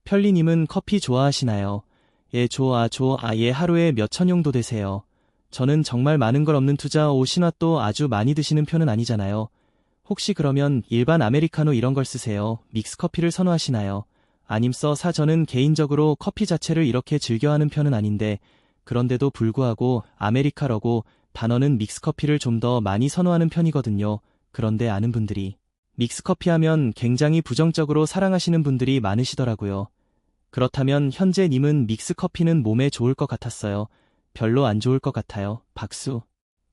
편리님은 커피 좋아하시나요? 예, 예, 하루에 몇 천 용도 되세요. 저는 정말 많은 걸 없는 투자 오신화 또 아주 많이 드시는 편은 아니잖아요. 혹시 그러면 일반 아메리카노 이런 걸 쓰세요? 믹스커피를 선호하시나요? 아님 저는 개인적으로 커피 자체를 이렇게 즐겨하는 편은 아닌데, 그런데도 불구하고 아메리카노고 단어는 믹스커피를 좀 더 많이 선호하는 편이거든요. 그런데 아는 분들이 믹스커피 하면 굉장히 부정적으로 사랑하시는 분들이 많으시더라고요. 그렇다면 현재 님은 믹스커피는 몸에 좋을 것 같았어요. 별로 안 좋을 것 같아요. 박수.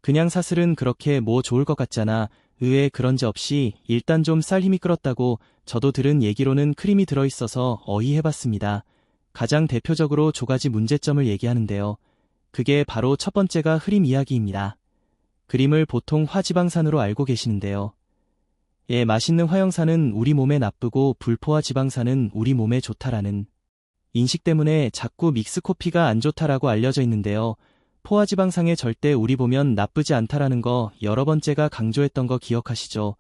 그냥 사슬은 그렇게 뭐 좋을 것 같잖아. 의외 그런지 없이 일단 좀 쌀 힘이 끓었다고 저도 들은 얘기로는 크림이 들어있어서 어이해봤습니다. 가장 대표적으로 두 가지 문제점을 얘기하는데요. 그게 바로 첫 번째가 흐림 이야기입니다. 그림을 보통 화지방산으로 알고 계시는데요. 예, 맛있는 화형산은 우리 몸에 나쁘고 불포화 지방산은 우리 몸에 좋다라는 인식 때문에 자꾸 믹스커피가 안 좋다라고 알려져 있는데요. 포화지방산에 절대 우리 보면 나쁘지 않다라는 거 여러 번째가 강조했던 거 기억하시죠?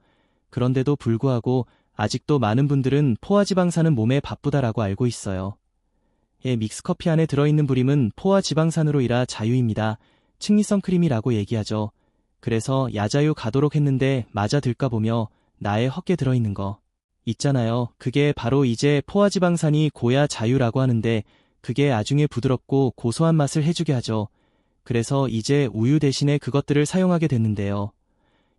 그런데도 불구하고 아직도 많은 분들은 포화지방산은 몸에 바쁘다라고 알고 있어요. 예, 믹스커피 안에 들어있는 부림은 포화지방산으로 이라 자유입니다. 측리성 크림이라고 얘기하죠. 그래서 야자유 가도록 했는데 맞아 들까 보며 나의 헛개 들어있는 거 있잖아요. 그게 바로 이제 포화지방산이 고야 자유라고 하는데 그게 나중에 부드럽고 고소한 맛을 해주게 하죠. 그래서 이제 우유 대신에 그것들을 사용하게 됐는데요.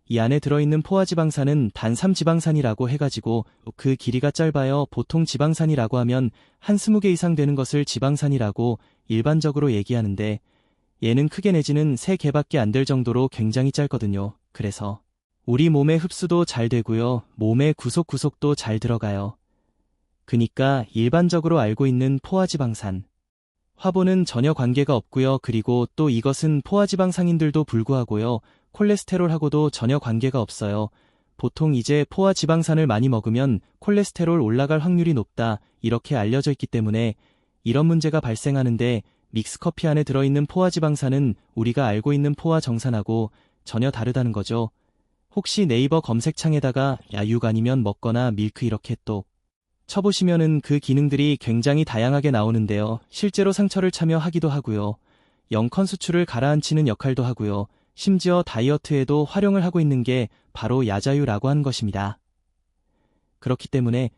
이 안에 들어있는 포화지방산은 단삼지방산이라고 해가지고 그 길이가 짧아요. 보통 지방산이라고 하면 한 20개 이상 되는 것을 지방산이라고 일반적으로 얘기하는데 얘는 크게 내지는 3개밖에 안 될 정도로 굉장히 짧거든요. 그래서 우리 몸의 흡수도 잘 되고요. 몸의 구속도 잘 들어가요. 그니까 일반적으로 알고 있는 포화지방산 화보는 전혀 관계가 없고요. 그리고 또 이것은 포화지방상인들도 불구하고요. 콜레스테롤하고도 전혀 관계가 없어요. 보통 이제 포화지방산을 많이 먹으면 콜레스테롤 올라갈 확률이 높다 이렇게 알려져 있기 때문에 이런 문제가 발생하는데 믹스커피 안에 들어있는 포화지방산은 우리가 알고 있는 포화정산하고 전혀 다르다는 거죠. 혹시 네이버 검색창에다가 야육 아니면 먹거나 밀크 이렇게 또 쳐보시면은 그 기능들이 굉장히 다양하게 나오는데요. 실제로 상처를 차며 하기도 하고요. 영컨 수출을 가라앉히는 역할도 하고요. 심지어 다이어트에도 활용을 하고 있는 게 바로 야자유라고 하는 것입니다. 그렇기 때문에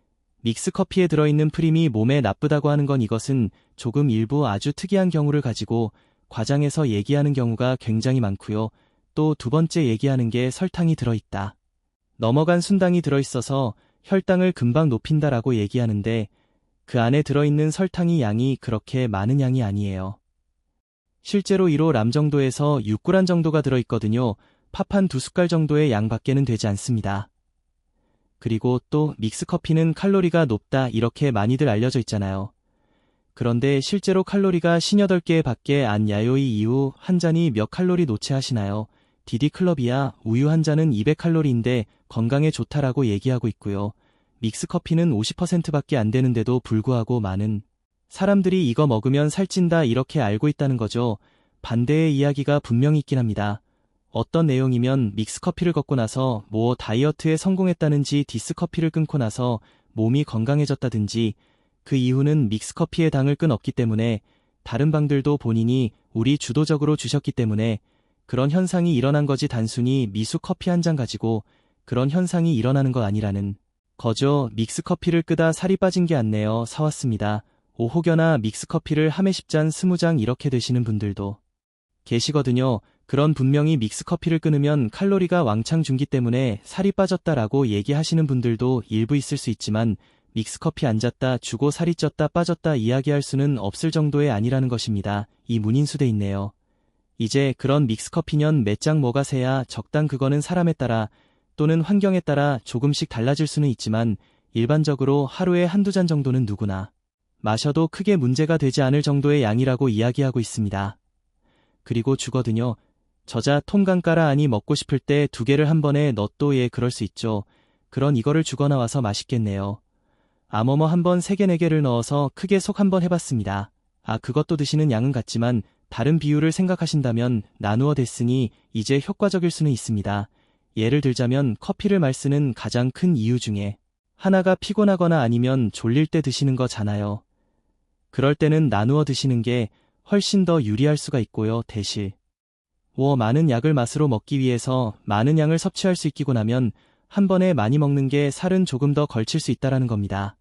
믹스커피에 들어있는 프림이 몸에 나쁘다고 하는 건 이것은 조금 일부 아주 특이한 경우를 가지고 과장해서 얘기하는 경우가 굉장히 많고요. 또 두 번째 얘기하는 게 설탕이 들어있다. 넘어간 순당이 들어있어서 혈당을 금방 높인다라고 얘기하는데 그 안에 들어있는 설탕이 양이 그렇게 많은 양이 아니에요. 실제로 1g 정도에서 6g 정도가 들어있거든요. 밥 한 2숟갈 정도의 양밖에는 되지 않습니다. 그리고 또 믹스커피는 칼로리가 높다 이렇게 많이들 알려져 있잖아요. 그런데 실제로 칼로리가 58개 밖에 안 야요이 이후 한 잔이 몇 칼로리 노체하시나요? 디디클럽이야 우유 한 잔은 200칼로리인데 건강에 좋다라고 얘기하고 있고요. 믹스커피는 50%밖에 안 되는데도 불구하고 많은 사람들이 이거 먹으면 살찐다 이렇게 알고 있다는 거죠. 반대의 이야기가 분명히 있긴 합니다. 어떤 내용이면 믹스커피를 걷고 나서 뭐 다이어트에 성공했다는지 디스커피를 끊고 나서 몸이 건강해졌다든지 그 이유는 믹스커피의 당을 끊었기 때문에 다른 방들도 본인이 우리 주도적으로 주셨기 때문에 그런 현상이 일어난 거지 단순히 미수 커피 한 잔 가지고 그런 현상이 일어나는 거 아니라는 거죠. 믹스커피를 끄다 살이 빠진 게 아니네요. 사왔습니다. 혹여나 믹스커피를 하매 10잔 20장 이렇게 드시는 분들도 계시거든요. 그런 분명히 믹스커피를 끊으면 칼로리가 왕창 준기 때문에 살이 빠졌다라고 얘기하시는 분들도 일부 있을 수 있지만 믹스커피 앉았다 주고 살이 쪘다 빠졌다 이야기할 수는 없을 정도의 아니라는 것입니다. 이 문인수돼 있네요. 이제 그런 믹스커피년 몇 장 뭐가 세야 적당 그거는 사람에 따라 또는 환경에 따라 조금씩 달라질 수는 있지만 일반적으로 하루에 한두 잔 정도는 누구나 마셔도 크게 문제가 되지 않을 정도의 양이라고 이야기하고 있습니다. 그리고 주거든요. 저자 통강가라 아니 먹고 싶을 때 2개를 한 번에 넣어도 예 그럴 수 있죠. 그런 이거를 주거 나와서 맛있겠네요. 아머머 한번 3개 4개를 넣어서 크게 속 한번 해봤습니다. 그것도 드시는 양은 같지만 다른 비율을 생각하신다면 나누어 댔으니 이제 효과적일 수는 있습니다. 예를 들자면 커피를 말쓰는 가장 큰 이유 중에 하나가 피곤하거나 아니면 졸릴 때 드시는 거잖아요. 그럴 때는 나누어 드시는 게 훨씬 더 유리할 수가 있고요. 대실. 많은 약을 맛으로 먹기 위해서 많은 양을 섭취할 수 있기고 나면 한 번에 많이 먹는 게 살은 조금 더 걸칠 수 있다라는 겁니다.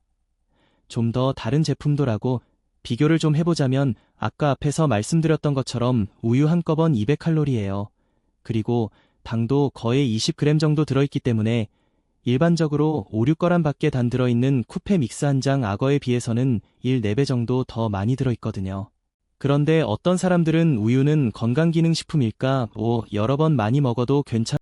좀 더 다른 제품도라고 비교를 좀 해보자면 아까 앞에서 말씀드렸던 것처럼 우유 한꺼번 200칼로리예요. 그리고 당도 거의 20g 정도 들어있기 때문에 일반적으로 5, 6g 밖에 단 들어있는 쿠페 믹스 한 장 악어에 비해서는 1, 4배 정도 더 많이 들어있거든요. 그런데 어떤 사람들은 우유는 건강기능식품일까? 여러 번 많이 먹어도 괜찮